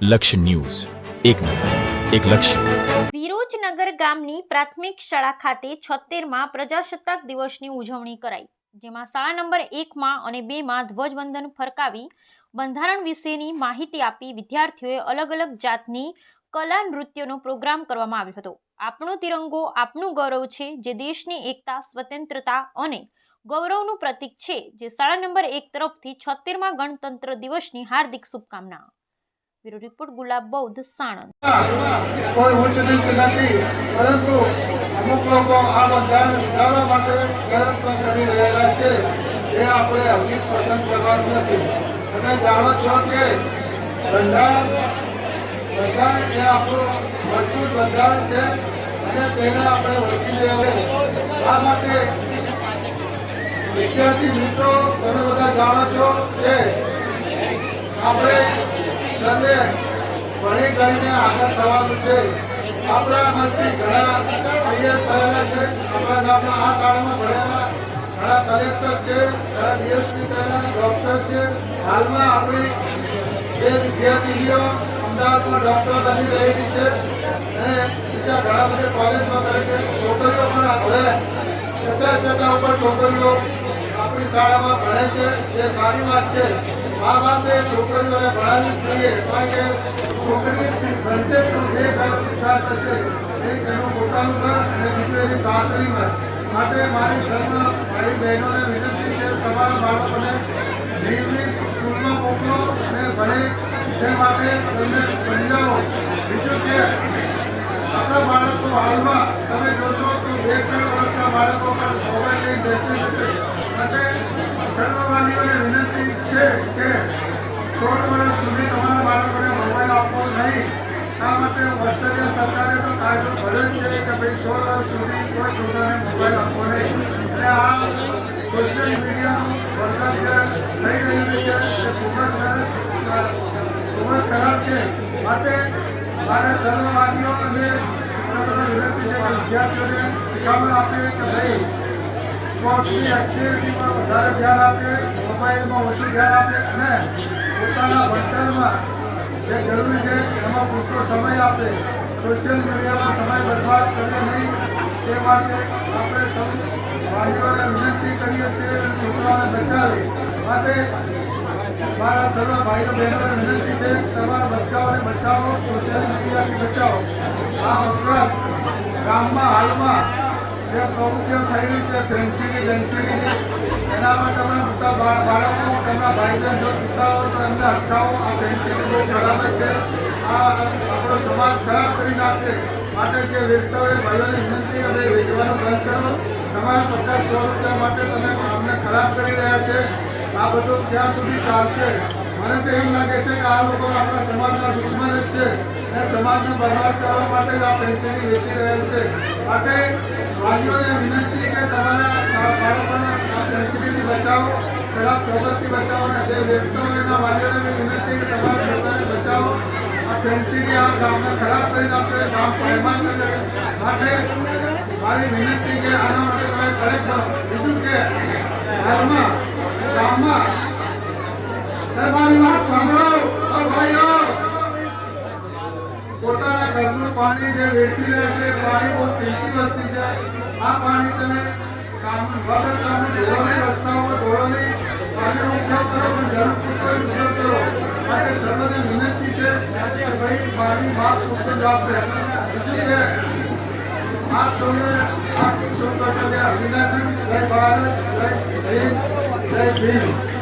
લક્ષ્ય ન્યૂઝ, એક નજર, એક લક્ષ્ય. વિરોચનગર ગામની પ્રાથમિક શાળા ખાતે 76મા પ્રજાસત્તાક દિવસની ઉજવણી કરાઈ, જેમાં શાળા નંબર 1માં અને 2માં ધ્વજવંદન ફરકાવી બંધારણ વિશેની માહિતી આપી વિદ્યાર્થીઓએ અલગ અલગ જાતની કલા નૃત્યનો પ્રોગ્રામ કરવામાં આવ્યો હતો. આપણો તિરંગો આપણું ગૌરવ છે, જે દેશની એકતા, સ્વતંત્રતા અને ગૌરવનું પ્રતીક છે, જે શાળા નંબર 1 તરફથી 76મા ગણતંત્ર દિવસની હાર્દિક શુભકામના. બ્યુરો રિપોર્ટ ગુલાબ બૌદ્ધ, સાણંદ. કોઈ ઉચ્ચ નીચ નથી, પરંતુ અમુક લોકો આ બંધારણ સુધારવા માટે પ્રયત્ન કરી રહેલા છે. એ આપણે હજી પસંદ કરવાનું નથી. તમે જાણો છો કે બંધારણ એ આપણું મજબૂત બંધારણ છે અને તેને આપણે વળગી રહેવું. આ માટે વિદ્યાર્થી મિત્રો, તમે બધા જાણો છો કે આપણે સર્વે ભણી ગણીને આગળ થવાનું છે. આપણામાંથી ઘણા આઈએસ થયેલા છે, આપણા ગામના આ શાળામાં ભણેલા ઘણા કલેક્ટર છે, ઘણા ડીએસપી થયેલા ડૉક્ટર છે. હાલમાં આપણી બે વિદ્યાર્થીનીઓ અમદાવાદમાં ડૉક્ટર બની રહેલી છે અને બીજા ઘણા બધા કોલેજમાં કરે છે. છોકરીઓ પણ હવે 50% ઉપર છોકરીઓ આપણી શાળામાં ભણે છે, એ સારી વાત છે. મા બાપે છોકરીઓને ભણાવવી જોઈએ, કારણ કે છોકરી ભણશે તો બે ઘરનો ઉદ્ધાર થશે. એક એનું પોતાનું ઘર અને બીજું એની સાસરી ઘર. માટે મારી સર્વ ભાઈ બહેનોને વિનંતી છે, તમારા બાળકોને નિયમિત સ્કૂલમાં મોકલો અને ભણે તે માટે તમને સમજાવો. બીજું કે આપણા બાળકો હાલમાં તમે જોશો તો 2-3 વર્ષના બાળકો પર મોબાઈલ લઈને બેસી જશે. માટે સર્વ વાલીઓને વિનંતી છે કે 16 વર્ષ સુધી તમારા બાળકોને મોબાઈલ આપવો નહીં. આ માટે ઓસ્ટ્રેલિયા સરકારે તો કાયદો ઘડ્યો જ છે કે ભાઈ 16 વર્ષ સુધી કોઈ છોકરાને મોબાઈલ આપવો નહીં. અને આ સોશિયલ મીડિયાનું વર્તન જે થઈ રહ્યું છે એ ખૂબ જ સરસ, ખૂબ જ ખરાબ છે. માટે મારે સર્વ વાલીઓ અને શિક્ષકોને વિનંતી છે કે વિદ્યાર્થીઓને શીખવણ આપે કે ભાઈ સ્પોર્ટ્સની એક્ટિવિટી પર વધારે ધ્યાન આપે, મોબાઈલમાં ઓછું ધ્યાન આપે અને પોતાના ભણતરમાં જે જરૂરી છે એમાં પૂરતો સમય આપે. સોશિયલ મીડિયામાં સમય બરબાદ કરે નહીં. તે માટે આપણે સૌ વાલીઓને વિનંતી કરીએ છીએ અને છોકરાઓને બચાવીએ. માટે મારા સર્વ ભાઈઓ બહેનોને વિનંતી છે, તમારા બચ્ચાઓને બચાવો, સોશિયલ મીડિયાથી બચાવો. આ ઉપરાંત ગામમાં હાલમાં જે પ્રવૃત્તિઓ થઈ રહી છે ફેન્સીની બેન્સીની, એના માટે પણ બધા બાળકો તેમના ભાઈ બહેન જો પીતા હોય તો એમને અટકાવો. આ ફેન્સીની બહુ ખરાબ જ છે, આ આપણો સમાજ ખરાબ કરી નાખશે. માટે જે વેચતા હોય ભાઈઓને વિનંતી કે ભાઈ વેચવાનું બંધ કરો. તમારા 50-100 રૂપિયા માટે તમે અમને ખરાબ કરી રહ્યા છે. આ બધું ક્યાં સુધી ચાલશે? મને તો એમ લાગે છે કે આ લોકો આપણા સમાજના દુશ્મન જ છે અને સમાજને બરબાદ કરવા માટે જ આ ફેન્સીની વેચી રહેલ છે. માટે વાલીઓને વિનંતી કે તમારા બાળકોને આ ફેન્સીથી બચાવો, ખરાબ સોબતથી બચાવો. અને જે વેચતો હોય એના વાલીઓને બી વિનંતી કે તમારા છોકરાને બચાવો. આ ફેન્સીની આ ગામને ખરાબ કરી નાખશે, ગામ પાયમાલ કરી નાખે. માટે મારી વિનંતી કે આના માટે તમે કડક બનો. બીજું કે હાલમાં ગામમાં મારી વાત સાંભળો ભાઈઓ, પોતાના ઘરનું પાણી જે વેઠી લે છે, પાણી બહુ કિંમતી વસ્તુ છે. આ પાણી તમે વગર કામનું ઢોળો નહીં, રસ્તાઓ ઢોળો નહીં. પાણીનો ઉપયોગ કરો, પણ જરૂર પૂરતો ઉપયોગ કરો. માટે સર્વને વિનંતી છે કે ભાઈ પાણી માપ પૂરતો જ વાપરે. બીજું કે આપ સૌને આ શુભ પ્રસંગે અભિનંદન. જય ભારત, જય ભીમ, જય ભીમ.